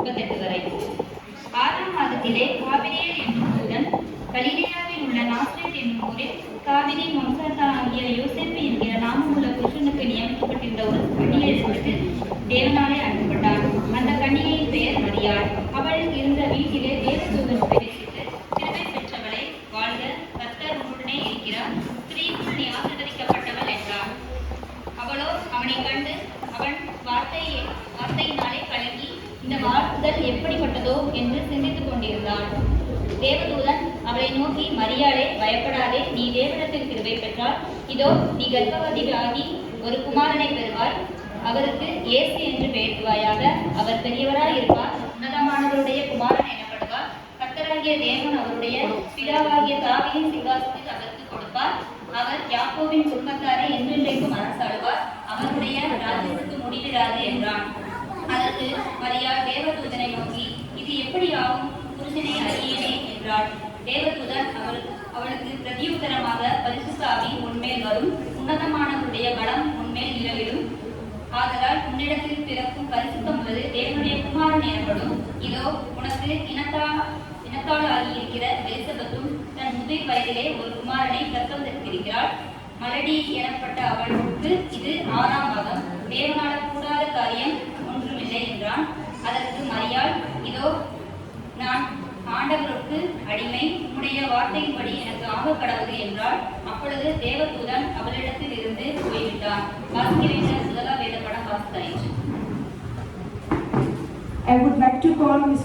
38 வரை. 6ஆம் மாதத்திலே காபிரியேல் என்னும் தூதன் கலிலேயாவில் உள்ள நாசரேத் என்னும் ஊரில் தாவீதின் வம்சத்தானாகிய யோசேப்பு என்கிற நாமமுள்ள புருஷனுக்கு நியமிக்கப்பட்டிருந்த ஒரு கன்னிகையிடத்திற்கு தேவனாலே அனுப்பப்பட்டார். அந்த கன்னிகையின் பெயர் மரியாள். அவள் இருந்த வீட்டிலே தேவதூதன் பிரவேசித்து, கிருபை பெற்றவளே வாழ்க, கர்த்தர் உன்னுடனே இருக்கிறார், ஸ்திரீக்குள் நீ ஆசீர்வதிக்கப்பட்டவள் என்றார். அவளோ அவனை கண்டு அவன் வார்த்தையினாலே கலங்கி இந்த வாழ்த்துதல் எப்படிப்பட்டதோ என்று சிந்தித்துக் கொண்டிருந்தான். தேவதூதன் அவளை நோக்கி, மரியாளே பயப்படாதே, நீ தேவனிடத்தில் கிருபை பெற்றால், இதோ நீ கர்ப்பவதியாகி ஒரு குமாரனை பெறுவாய், அவருக்கு இயேசு என்று பெயரிடுவாயாக. அவர் பெரியவராய் இருப்பார், உன்னதமானவருடைய குமாரன் எனப்படுவார். கர்த்தராகிய தேவன் அவருடைய பிதாவாகிய தாவீதின் சிங்காசனத்தில் அவருக்கு கொடுப்பார். அவர் யாக்கோபின் குடும்பத்தாரை என்றென்றைக்கும் அரசாளுவார், அவருடைய ராஜ்யத்துக்கு முடிவிடாது என்றான். அதற்கு மரியாள் தேவதூதனை நோக்கி, இது எப்படி ஆகும், புருஷனை அறியேனே என்றாள். தேவதூதன் அவளுக்கு பிரதியுத்தரமாக, பரிசுத்த ஆவி உன்மேல் வரும், உன்னதமானவருடைய பலம் உன்மேல் நிலவிடும். ஆதலால் உன்னிடத்தில் பிறக்கும் பரிசுத்தம் உள்ளது தேவனுடைய குமாரன் எனப்படும். இதோ உனக்கு இனத்தால் ஆகியிருக்கிற எலிசபெத்தும் தன் முதிர் வயதிலே ஒரு குமாரனை பிரசவத்திருக்கிறாள். மலடி எனப்பட்ட அவளுக்கு இது 6ஆம் மாதம், தேவனால கூடாத காரியம் ஒன்றுமில்லை என்றான். அதற்கு மரியாள், இதோ நான் ஆண்டவருக்கு அடிமை, உம்முடைய வார்த்தையின்படி எனக்கு ஆக கடவுது என்றாள். அப்பொழுது தேவதூதன் அவளிடத்தில் இருந்து போய்விட்டான். வாசிக்க வேண்டிய முதலா வேத படம் வாசித்தாயிற்று. I would like to call Ms.